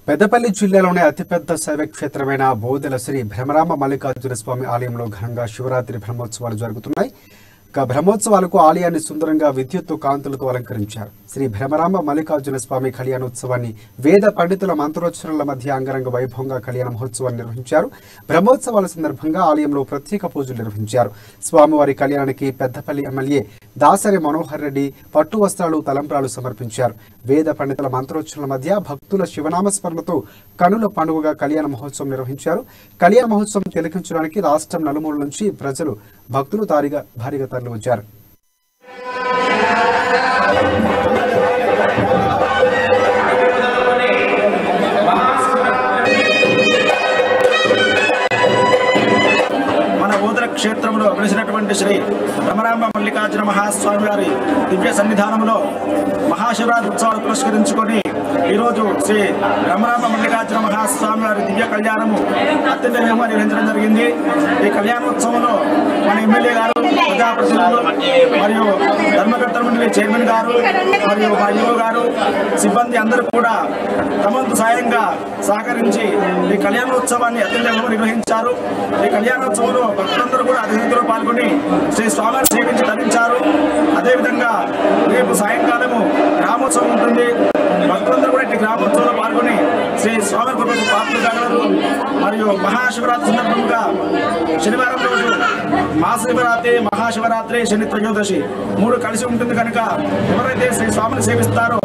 పెద్దపల్లి జిల్లాలోని అతిపెద్ద శైవ క్షేత్రమైన బోదెల శ్రీ భ్రమరామ మల్లికార్జున స్వామి ఆలయంలో ఘనంగా శివరాత్రి బ్రహ్మోత్సవాలు జరుగుతున్నాయి. బ్రహ్మోత్సవాలకు ఆలయాన్ని సుందరంగా విద్యుత్తు కాంతులతో అలంకరించారు. శ్రీ భ్రమరామ మల్లికార్జున స్వామి కళ్యాణోత్సవాన్ని వేద పండితుల మంత్రోచ్చరణల మధ్య అంగరంగ వైభవంగా కళ్యాణ మహోత్సవాన్ని నిర్వహించారు. బ్రహ్మోత్సవాల సందర్భంగా ఆలయంలో ప్రత్యేక పూజలు నిర్వహించారు. స్వామివారి కళ్యాణానికి పెద్దపల్లి ఎమ్మెల్యే దాసరి మనోహర్ రెడ్డి పట్టు వస్త్రాలు, తలంబ్రాలు సమర్పించారు. వేద పండితుల మంత్రోచ్చరణల మధ్య భక్తుల శివనామస్మరణతో కనుల పండుగగా కళ్యాణ మహోత్సవం నిర్వహించారు. కళ్యాణ మహోత్సవం తిలకించడానికి రాష్ట్రం నలుమూల నుంచి ప్రజలు, భక్తులు భారీగా తరలి వచ్చారు. మన బోదెల క్షేత్రంలో వెలిసినటువంటి శ్రీ భ్రమరామ మల్లికార్జున మహాస్వామి వారి దివ్య సన్నిధానంలో మహాశివరాత్రి ఉత్సవాలు పురస్కరించుకొని ఈరోజు శ్రీ భ్రమరామ మల్లికార్జున మహాస్వామి వారి దివ్య కళ్యాణము అత్యంత వేగంగా నిర్వహించడం జరిగింది. ఈ కళ్యాణోత్సవంలో మన ఎమ్మెల్యే గారు, ప్రజాప్రతినిధులు మరియు ధర్మకర్తల మండలి చైర్మన్ గారు మరియు మా యువ గారు, సిబ్బంది అందరూ కూడా తమంతు సాయంగా సహకరించి ఈ కళ్యాణోత్సవాన్ని అత్యంత వేగంగా నిర్వహించారు. ఈ కళ్యాణోత్సవంలో భక్తులందరూ కూడా అతిథులు పాల్గొని శ్రీ స్వామిని సేవించి ధరించారు. అదేవిధంగా రేపు సాయంకాలము గ్రామోత్సవం ఉంటుంది. భక్తులందరూ కూడా ఈ గ్రామోత్సవంలో పాల్గొని శ్రీ స్వామి కృపకు పాత్రలు కాగలరు. మరియు మహాశివరాత్రి సందర్భంగా శనివారం రోజు మహాశివరాత్రి, మహాశివరాత్రి, శని త్రయోదశి 3 కలిసి ఉంటుంది కనుక ఎవరైతే శ్రీ స్వామిని సేవిస్తారో